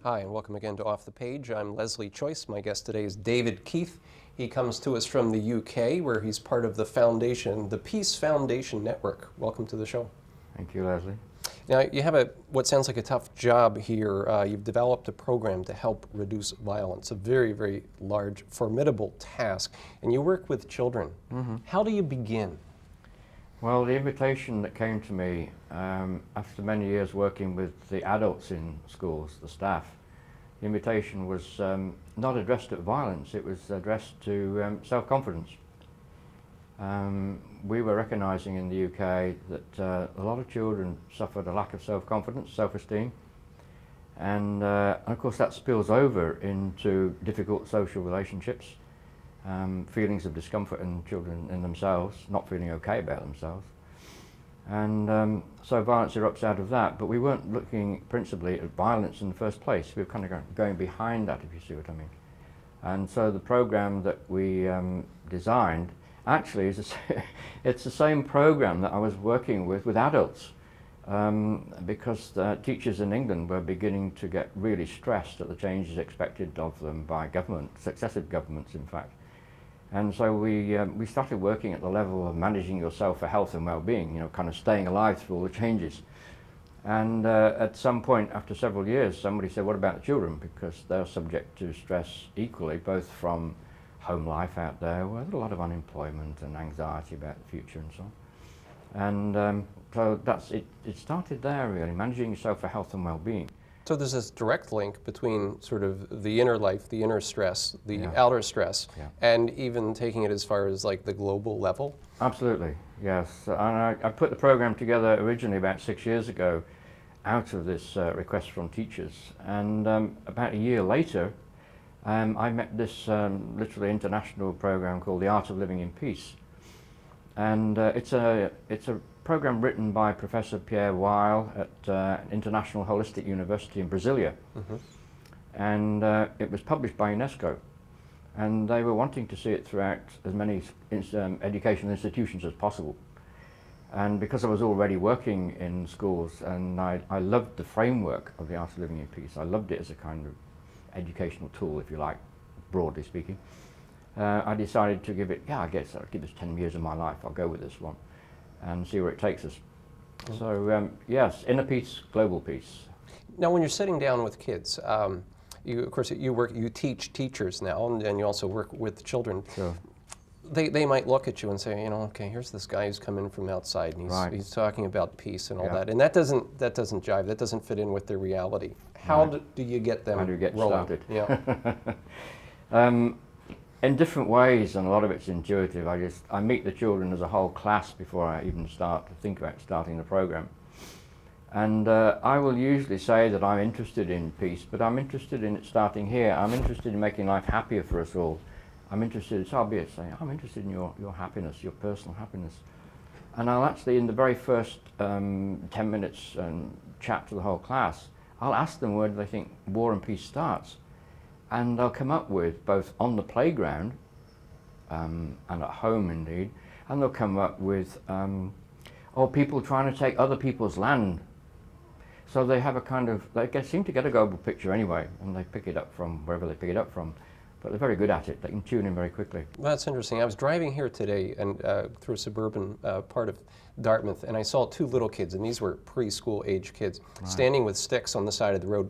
Hi, and welcome again to Off the Page. I'm Leslie Choice. My guest today is David Keith. He comes to us from the UK, where he's part of the foundation, the Peace Foundation Network. Welcome to the show. Thank you, Leslie. Now, you have what sounds like a tough job here. You've developed a program to help reduce violence, a very, very large, formidable task, and you work with children. Mm-hmm. How do you begin? Well, the invitation that came to me after many years working with the adults in schools, the staff, the invitation was not addressed at violence, it was addressed to self-confidence. We were recognising in the UK that a lot of children suffered a lack of self-confidence, self-esteem, and of course that spills over into difficult social relationships. Feelings of discomfort in children in themselves, not feeling okay about themselves. And so violence erupts out of that, but we weren't looking principally at violence in the first place. We were kind of going behind that, if you see what I mean. And so the program that we designed actually is it's the same program that I was working with adults, because teachers in England were beginning to get really stressed at the changes expected of them by government, successive governments in fact. And so we started working at the level of managing yourself for health and well-being, you know, kind of staying alive through all the changes. And at some point, after several years, somebody said, what about the children? Because they're subject to stress equally, both from home life out there, where there's a lot of unemployment and anxiety about the future and so on. And so that's it. It started there, really, managing yourself for health and well-being. So there's this direct link between sort of the inner life, the inner stress, the outer stress, and even taking it as far as like the global level? Absolutely, yes. And I put the program together originally about 6 years ago out of this request from teachers. And about a year later, I met this literally international program called The Art of Living in Peace. And it's a program written by Professor Pierre Weil at International Holistic University in Brasilia. Mm-hmm. And it was published by UNESCO. And they were wanting to see it throughout as many educational institutions as possible. And because I was already working in schools and I loved the framework of The Art of Living in Peace, I loved it as a kind of educational tool, if you like, broadly speaking. I decided to give it, I guess I'll give this 10 years of my life, I'll go with this one and see where it takes us. Mm-hmm. So yes, inner peace, global peace. Now when you're sitting down with kids, of course you teach teachers now and you also work with children. Sure. They might look at you and say, okay, here's this guy who's come in from outside and he's talking about peace and all that. And that doesn't jive, that doesn't fit in with their reality. How do you get them rolling? Started? Yeah. In different ways, and a lot of it's intuitive. I meet the children as a whole class before I even start to think about starting the program. And I will usually say that I'm interested in peace, but I'm interested in it starting here. I'm interested in making life happier for us all. I'm interested, so I'll be saying, I'm interested in your happiness, your personal happiness. And I'll actually, in the very first 10 minutes chat to the whole class, I'll ask them where do they think war and peace starts. And they'll come up with, both on the playground and at home indeed, and they'll come up with, people trying to take other people's land. So they have a kind of, seem to get a global picture anyway, and they pick it up from wherever they pick it up from. But they're very good at it. They can tune in very quickly. Well, that's interesting. I was driving here today and through a suburban part of Dartmouth, and I saw two little kids, and these were preschool age kids, standing with sticks on the side of the road.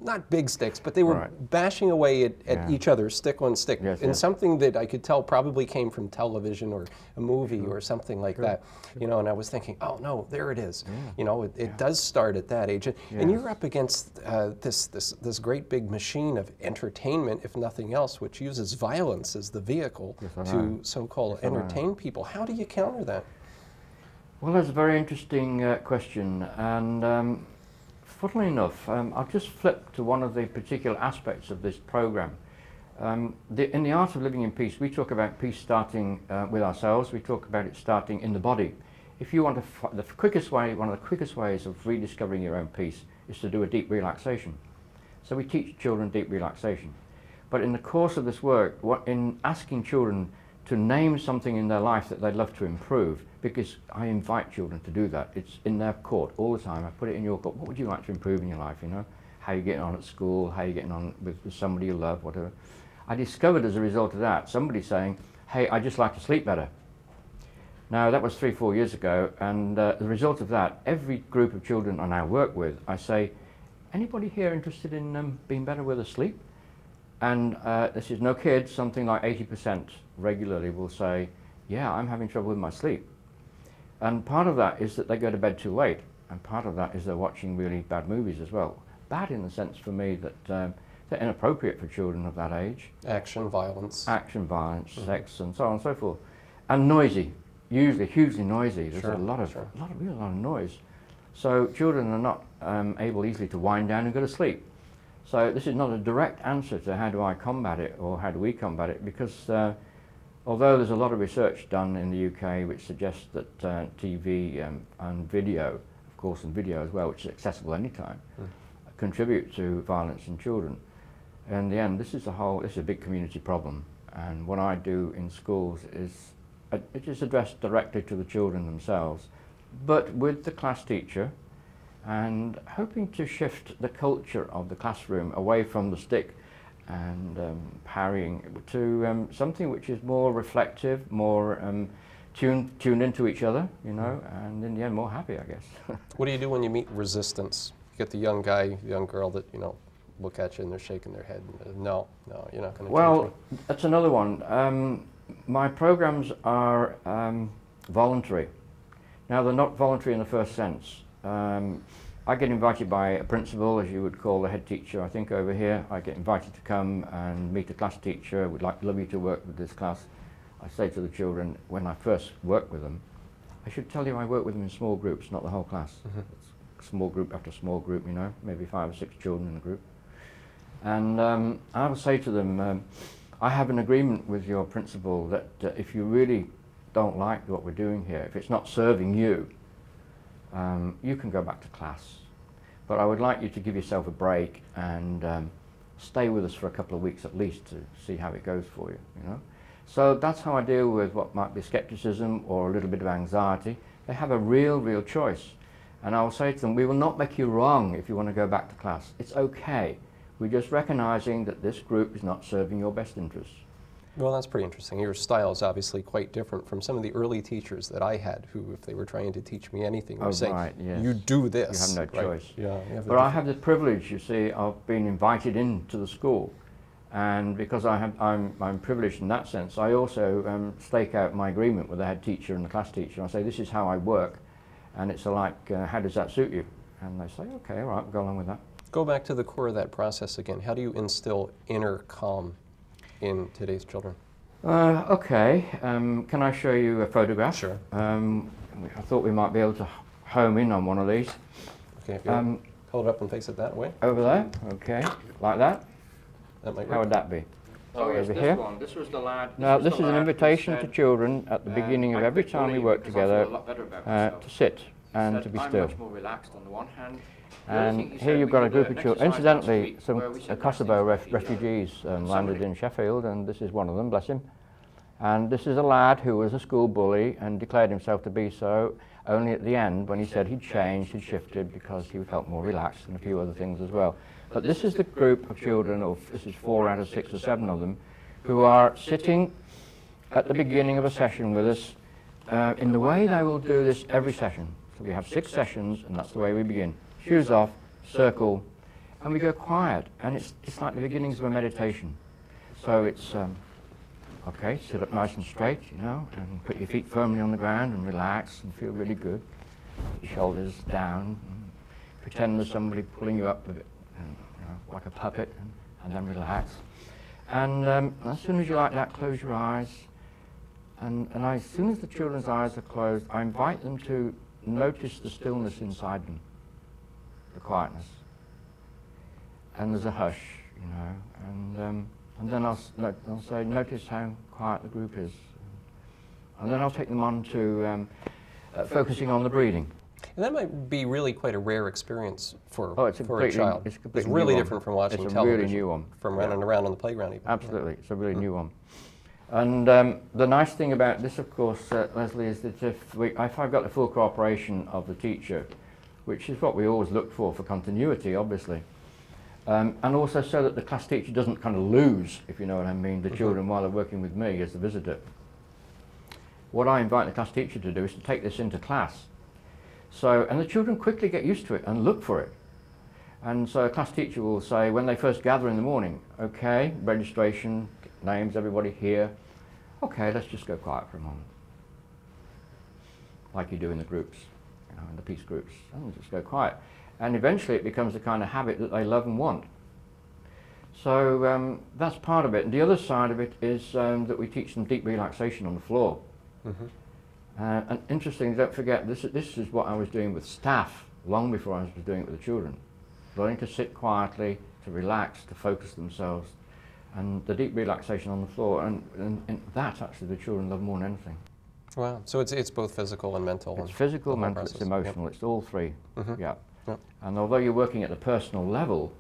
Not big sticks, but they were bashing away at each other, stick on stick, something that I could tell probably came from television or a movie or something like that. And I was thinking, oh no, there it is. It does start at that age, and you're up against this great big machine of entertainment, if nothing else, which uses violence as the vehicle to so-called entertain people. How do you counter that? Well, that's a very interesting question, and funnily enough, I'll just flip to one of the particular aspects of this program. In the Art of Living in Peace, we talk about peace starting with ourselves. We talk about it starting in the body. If you want to, one of the quickest ways of rediscovering your own peace is to do a deep relaxation. So we teach children deep relaxation. But in the course of this work, in asking children to name something in their life that they'd love to improve, because I invite children to do that. It's in their court all the time. I put it in your court. What would you like to improve in your life, how you're getting on at school, how you're getting on with somebody you love, whatever. I discovered as a result of that, somebody saying, hey, I just like to sleep better. Now that was 3-4 years ago, and the result of that, every group of children I now work with, I say, anybody here interested in being better with their sleep? And this is no kids, something like 80% regularly will say, yeah, I'm having trouble with my sleep. And part of that is that they go to bed too late, and part of that is they're watching really bad movies as well. Bad in the sense for me that they're inappropriate for children of that age. Action, violence. Action, violence, sex, and so on and so forth. And noisy, usually hugely noisy. There's a lot of noise. So children are not able easily to wind down and go to sleep. So this is not a direct answer to how do I combat it or how do we combat it, because although there's a lot of research done in the UK which suggests that TV and video, of course, and video as well, which is accessible anytime, contribute to violence in children. In the end, this is a big community problem, and what I do in schools is it is addressed directly to the children themselves, but with the class teacher, and hoping to shift the culture of the classroom away from the stick and parrying to something which is more reflective, more tuned into each other, you know, and in the end more happy, I guess. What do you do when you meet resistance? You get the young guy, the young girl that, you know, look at you and they're shaking their head. No, you're not going to change me. Well, that's another one. My programs are voluntary. Now, they're not voluntary in the first sense. I get invited by a principal, as you would call the head teacher, I think, over here. I get invited to come and meet a class teacher. Would love you to work with this class. I say to the children, when I first work with them, I should tell you I work with them in small groups, not the whole class. It's small group after small group, you know, maybe 5 or 6 children in a group. And I will say to them, I have an agreement with your principal that if you really don't like what we're doing here, if it's not serving you, you can go back to class. But I would like you to give yourself a break and stay with us for a couple of weeks at least to see how it goes for you, you know. So that's how I deal with what might be skepticism or a little bit of anxiety. They have a real choice. And I will say to them, we will not make you wrong if you want to go back to class. It's okay. We're just recognizing that this group is not serving your best interests. Well, that's pretty interesting. Your style is obviously quite different from some of the early teachers that I had who, if they were trying to teach me anything, were saying, right, yes. you do this. You have no choice. Yeah, but I have the privilege, you see, of being invited into the school. And because I'm privileged in that sense, I also stake out my agreement with the head teacher and the class teacher. I say, this is how I work. And it's like, how does that suit you? And they say, okay, all right, we'll go along with that. Go back to the core of that process again. How do you instill inner calm in today's children? Okay, can I show you a photograph? Sure. I thought we might be able to home in on one of these. Okay, if you hold it up and face it that way. Over there, okay, like that. That might work. How would that be? Oh, yes, over this here. one. This was the lad. Now, this is an invitation to children at the beginning of every time we work together to sit and to be still. I'm much more relaxed on the one hand. And here you've got a group of children. Incidentally, some Kosovo refugees landed in Sheffield, and this is one of them, bless him. And this is a lad who was a school bully and declared himself to be so, only at the end when he said he'd changed, he'd shifted because he felt more relaxed and a few other things as well. But this is the group of children, or this is 4 out of 6 or 7 of them, who are sitting at the beginning of a session with us in the way they will do this every session. So we have 6 sessions, and that's the way we begin. Shoes off, circle, and we go quiet, and it's like the beginnings of a meditation. So it's, okay, sit up nice and straight, you know, and put your feet firmly on the ground and relax and feel really good. Your shoulders down, and pretend there's somebody pulling you up a bit, and, you know, like a puppet, and then relax. And as soon as you like that, close your eyes. And as soon as the children's eyes are closed, I invite them to notice the stillness inside them. The quietness, and there's a hush, you know, and then I'll say, notice how quiet the group is, and then I'll take them on to focusing on the breathing. And that might be really quite a rare experience for a a child. It's really different from watching television. It's a really new one. From running around on the playground even. Absolutely, it's a really new one. And the nice thing about this, of course, Leslie, is that if I've got the full cooperation of the teacher, which is what we always look for continuity, obviously, And also so that the class teacher doesn't kind of lose, if you know what I mean, the children while they're working with me as the visitor. What I invite the class teacher to do is to take this into class. So, and the children quickly get used to it and look for it. And so a class teacher will say, when they first gather in the morning, okay, registration, names, everybody here. Okay, let's just go quiet for a moment. Like you do in the groups, you know, in the peace groups, and just go quiet. And eventually it becomes the kind of habit that they love and want. So that's part of it. And the other side of it is that we teach them deep relaxation on the floor. And interesting, don't forget, this is what I was doing with staff long before I was doing it with the children. Learning to sit quietly, to relax, to focus themselves, and the deep relaxation on the floor. And that actually the children love more than anything. Wow. So it's both physical and mental. It's physical, mental, it's emotional. It's all three. Yeah. And although you're working at the personal level,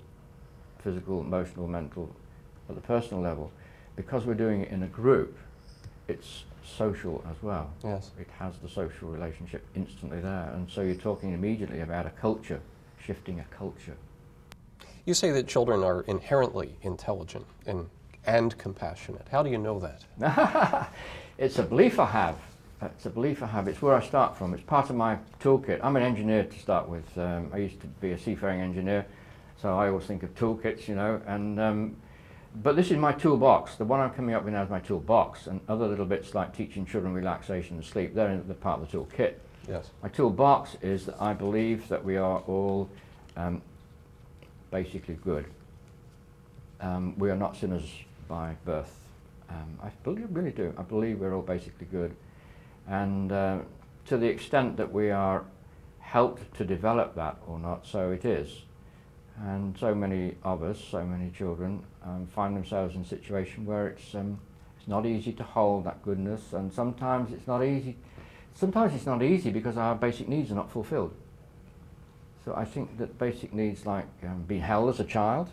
physical, emotional, mental, at the personal level, because we're doing it in a group, it's social as well. Yes. It has the social relationship instantly there. And so you're talking immediately about a culture, shifting a culture. You say that children are inherently intelligent and compassionate. How do you know that? It's a belief I have. It's a belief I have. It's where I start from. It's part of my toolkit. I'm an engineer to start with. I used to be a seafaring engineer, so I always think of toolkits, you know. And but this is my toolbox. The one I'm coming up with now is my toolbox, and other little bits like teaching children relaxation and sleep, they're in the part of the toolkit. Yes. My toolbox is that I believe that we are all basically good. We are not sinners by birth. I really do. I believe we're all basically good. And to the extent that we are helped to develop that or not, so it is. And so many of us, so many children, find themselves in a situation where it's not easy to hold that goodness, and sometimes it's not easy. Sometimes it's not easy because our basic needs are not fulfilled. So I think that basic needs like being held as a child,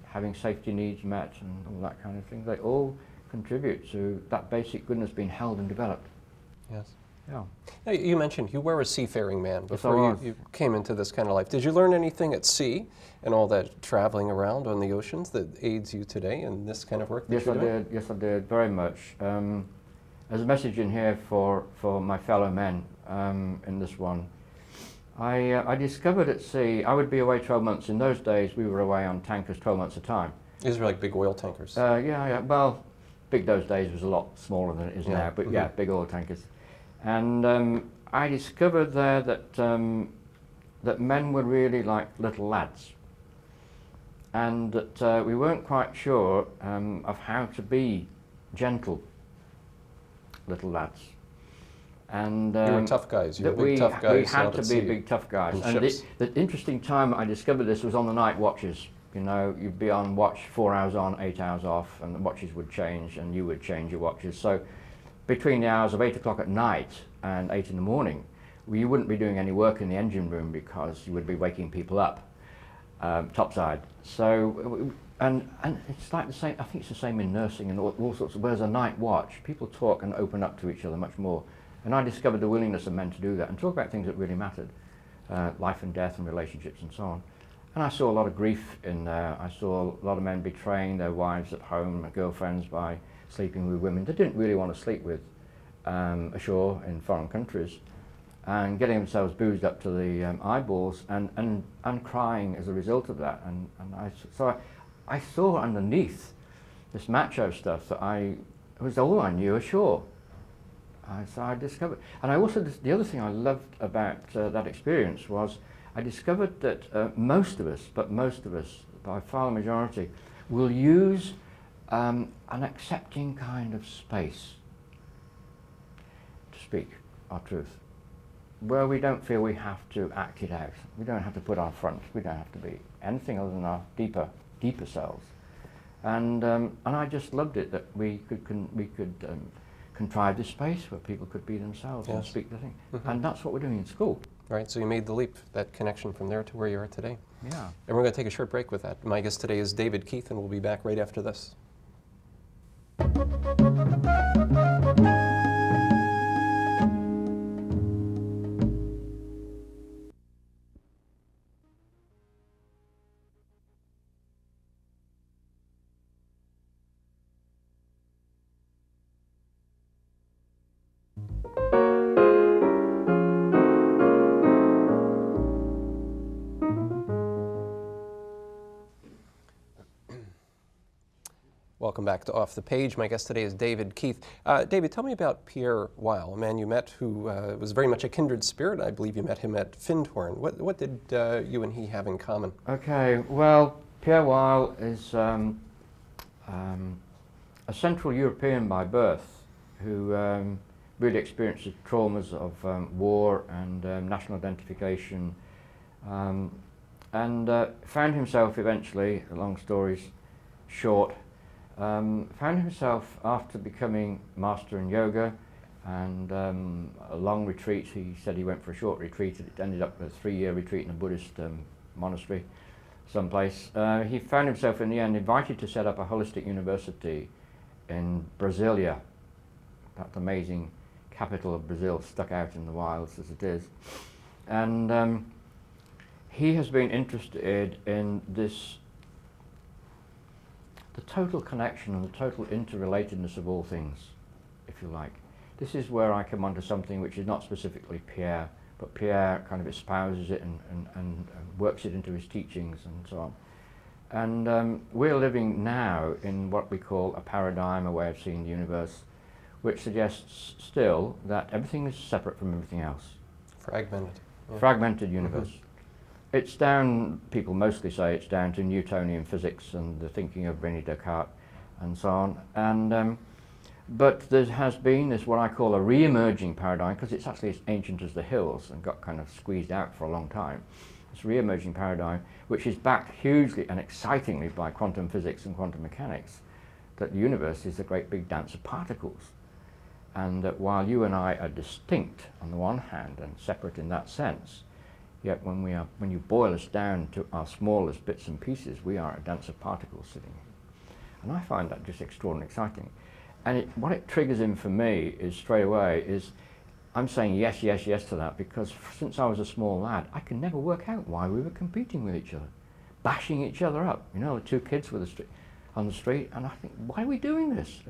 having safety needs met and all that kind of thing, they all contribute to that basic goodness being held and developed. Yes. Yeah. Now, you mentioned you were a seafaring man Yes, before I was. you came into this kind of life. Did you learn anything at sea and all that traveling around on the oceans that aids you today in this kind of work that Yes, you're I doing? did. Yes, I did, very much. There's a message in here for my fellow men in this one. I discovered at sea, I would be away 12 months. In those days, we were away on tankers 12 months at a time. These are like big oil tankers. Yeah. Well, big those days was a lot smaller than it is now, but yeah, big oil tankers. And I discovered there that that men were really like little lads, and that we weren't quite sure of how to be gentle little lads. And you were tough guys. You were that big tough guys. we had out to at be sea. big tough guys. On And ships. the interesting time I discovered this was on the night watches. You know, you'd be on watch 4 hours on, 8 hours off, and the watches would change, and you would change your watches. So between the hours of 8 o'clock at night and 8 in the morning, you wouldn't be doing any work in the engine room because you would be waking people up topside. So, and it's like the same, I think it's the same in nursing and all sorts of, whereas a night watch, people talk and open up to each other much more. And I discovered the willingness of men to do that and talk about things that really mattered, life and death and relationships and so on. And I saw a lot of grief in there. I saw a lot of men betraying their wives at home, their girlfriends, by sleeping with women they didn't really want to sleep with ashore in foreign countries, and getting themselves boozed up to the eyeballs and crying as a result of that. And I saw underneath this macho stuff that it was all I knew ashore. So I discovered, and I also, the other thing I loved about that experience was I discovered that most of us, by far the majority, will use an accepting kind of space to speak our truth, where we don't feel we have to act it out. We don't have to put our front. We don't have to be anything other than our deeper selves. And I just loved it that we could contrive this space where people could be themselves and speak the thing. And that's what we're doing in school. Right, so you made the leap, that connection from there to where you are today. Yeah. And we're going to take a short break with that. My guest today is David Keith, and we'll be back right after this. Welcome back to Off the Page. My guest today is David Keith. David, tell me about Pierre Weil, a man you met who was very much a kindred spirit. I believe you met him at Findhorn. What did you and he have in common? Okay, well, Pierre Weil is a Central European by birth who really experienced the traumas of war and national identification, and found himself eventually, long stories short, found himself after becoming master in yoga and a long retreat. He said he went for a short retreat. It ended up with a 3-year retreat in a Buddhist monastery someplace. He found himself in the end invited to set up a holistic university in Brasilia, that amazing capital of Brazil, stuck out in the wilds as it is. And he has been interested in this, the total connection and the total interrelatedness of all things, if you like. This is where I come onto something which is not specifically Pierre, but Pierre kind of espouses it and works it into his teachings and so on. And we're living now in what we call a paradigm, a way of seeing the universe, which suggests still that everything is separate from everything else. Fragmented. Yeah. Fragmented universe. It's down, people mostly say it's down to Newtonian physics and the thinking of René Descartes and so on. And but there has been this, what I call a re-emerging paradigm, because it's actually as ancient as the hills and got kind of squeezed out for a long time. This re-emerging paradigm, which is backed hugely and excitingly by quantum physics and quantum mechanics, that the universe is a great big dance of particles. And that while you and I are distinct on the one hand and separate in that sense, yet when you boil us down to our smallest bits and pieces, we are a dance of particles sitting here. And I find that just extraordinarily exciting. And what it triggers in for me is straight away is I'm saying yes, yes, yes to that, because since I was a small lad, I could never work out why we were competing with each other, bashing each other up. You know, the two kids on the street, and I think, why are we doing this?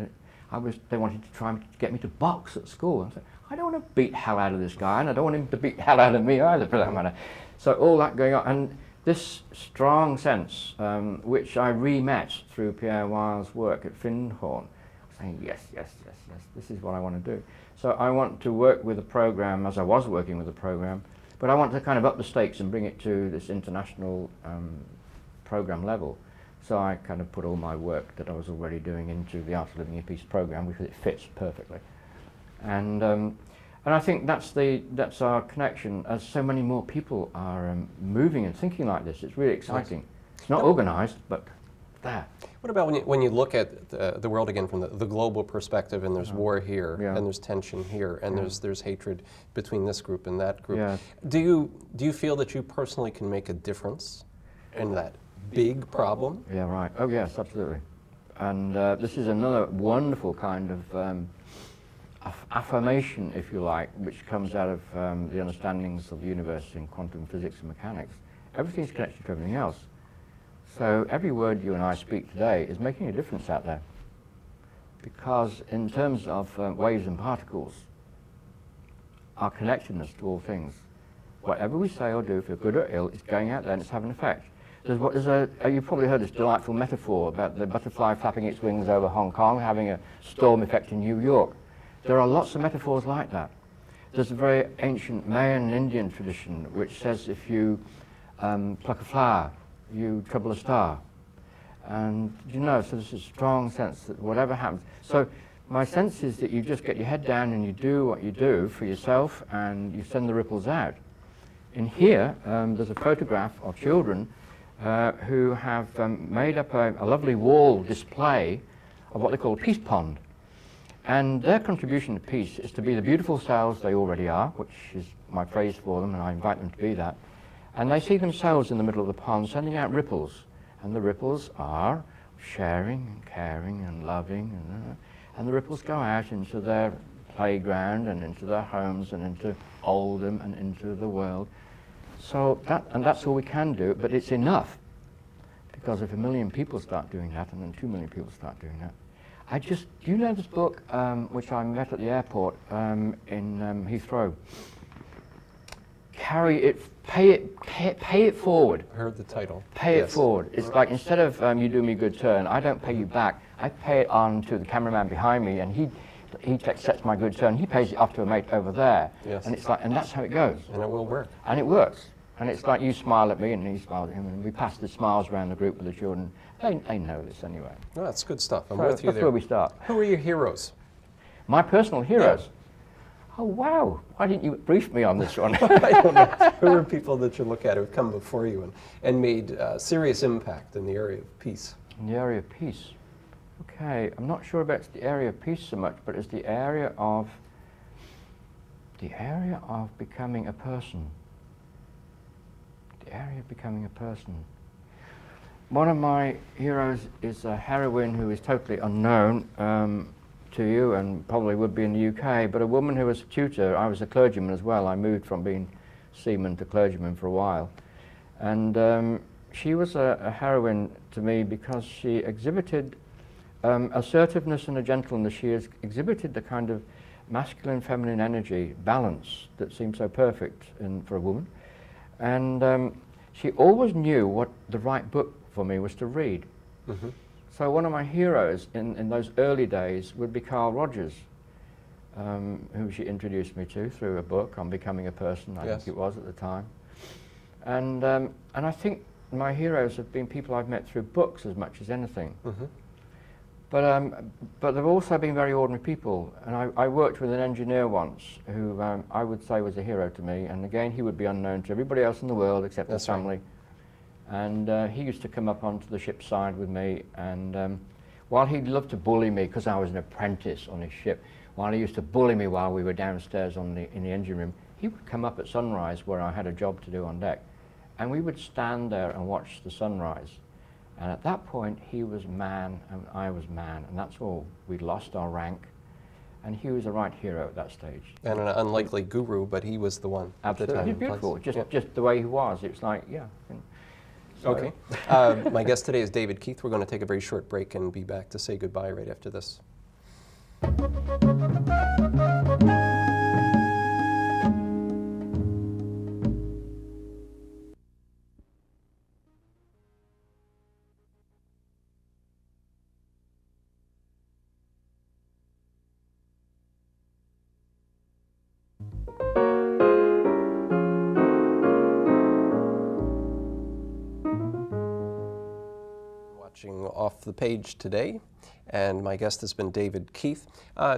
They wanted to try and get me to box at school. And I said, I don't want to beat hell out of this guy, and I don't want him to beat hell out of me either, for that matter. So all that going on, and this strong sense, which I re-met through Pierre Weil's work at Findhorn, saying yes, yes, yes, yes, this is what I want to do. So I want to work with a program, as I was working with a program, but I want to kind of up the stakes and bring it to this international program level. So I kind of put all my work that I was already doing into the Art of Living in Peace program because it fits perfectly. And I think that's our connection, as so many more people are moving and thinking like this. It's really exciting. Yes. It's not organised, but there. What about when you look at the world again from the global perspective, and there's war here, and there's tension here, and there's hatred between this group and that group. Yeah. Do you feel that you personally can make a difference in that big problem? Yeah, right. Oh yes, absolutely. And this is another wonderful kind of affirmation, if you like, which comes out of the understandings of the universe in quantum physics and mechanics. Everything's connected to everything else. So every word you and I speak today is making a difference out there. Because in terms of waves and particles, our connectedness to all things, whatever we say or do, for good or ill, is going out there and it's having an effect. You've probably heard this delightful metaphor about the butterfly flapping its wings over Hong Kong, having a storm effect in New York. There are lots of metaphors like that. There's a very ancient Mayan and Indian tradition which says if you pluck a flower, you trouble a star. And you know, so there's a strong sense that whatever happens. So my sense is that you just get your head down and you do what you do for yourself and you send the ripples out. In here, there's a photograph of children who have made up a lovely wall display of what they call a peace pond. And their contribution to peace is to be the beautiful selves they already are, which is my phrase for them, and I invite them to be that. And they see themselves in the middle of the pond sending out ripples. And the ripples are sharing and caring and loving. And the ripples go out into their playground and into their homes and into Oldham and into the world. So that's all we can do, but it's enough. Because if 1 million people start doing that, and then 2 million people start doing that. Do you know this book, which I met at the airport in Heathrow? carry it, pay it forward. I heard the title. Pay it Yes. forward. It's like instead of you do me a good turn, I don't pay you back. I pay it on to the cameraman behind me, and he accepts my good turn. He pays it off to a mate over there, Yes. and it's like, and that's how it goes. And it will work. And it works. And it's like you smile at me, and he smiles at him, and we pass the smiles around the group with the children. They know this anyway. No, that's good stuff. I'm So with you that's there. where we start. Who are your heroes? My personal heroes. Oh wow! Why didn't you brief me on this one? I don't know. Who are people that you look at who have come before you and made serious impact in the area of peace? In the area of peace. Okay, I'm not sure about the area of peace so much, but it's the area of becoming a person. The area of becoming a person. One of my heroes is a heroine who is totally unknown to you and probably would be in the UK, but a woman who was a tutor. I was a clergyman as well. I moved from being seaman to clergyman for a while. And she was a heroine to me because she exhibited assertiveness and a gentleness. She has exhibited the kind of masculine, feminine energy balance that seems so perfect for a woman. And she always knew what the right book for me was to read. Mm-hmm. So one of my heroes in those early days would be Carl Rogers, who she introduced me to through a book on becoming a person, I Yes. think it was at the time. And I think my heroes have been people I've met through books as much as anything. Mm-hmm. But they've also been very ordinary people. And I worked with an engineer once who I would say was a hero to me. And again, he would be unknown to everybody else in the world except his family. Right. And he used to come up onto the ship's side with me. And while he'd love to bully me, because I was an apprentice on his ship, while he used to bully me while we were downstairs in the engine room, he would come up at sunrise where I had a job to do on deck. And we would stand there and watch the sunrise. And at that point, he was man and I was man, and that's all. We'd lost our rank, and he was a right hero at that stage. And an unlikely guru, but he was the one at the Absolutely, time. he's and place. beautiful. Just Yeah. just the way he was. It's like, yeah. So- Okay. My guest today is David Keith. We're going to take a very short break and be back to say goodbye right after this. Watching Off the Page today, and my guest has been David Keith.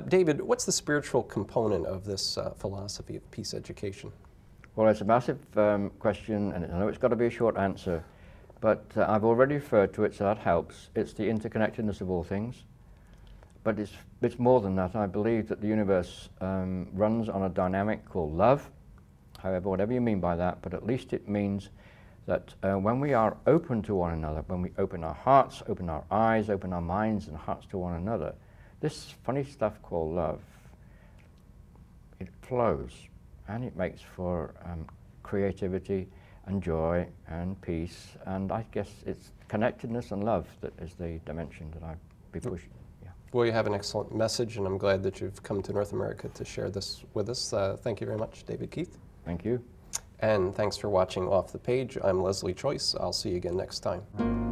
David, what's the spiritual component of this philosophy of peace education? Well, it's a massive question, and I know it's got to be a short answer, but I've already referred to it, so that helps. It's the interconnectedness of all things, but it's more than that. I believe that the universe runs on a dynamic called love, however, whatever you mean by that, but at least it means that when we are open to one another, when we open our hearts, open our eyes, open our minds and hearts to one another, this funny stuff called love, it flows, and it makes for creativity and joy and peace, and I guess it's connectedness and love that is the dimension that I'd be pushing. Yeah. Well, you have an excellent message, and I'm glad that you've come to North America to share this with us. Thank you very much, David Keith. Thank you. And thanks for watching Off the Page. I'm Leslie Choice. I'll see you again next time.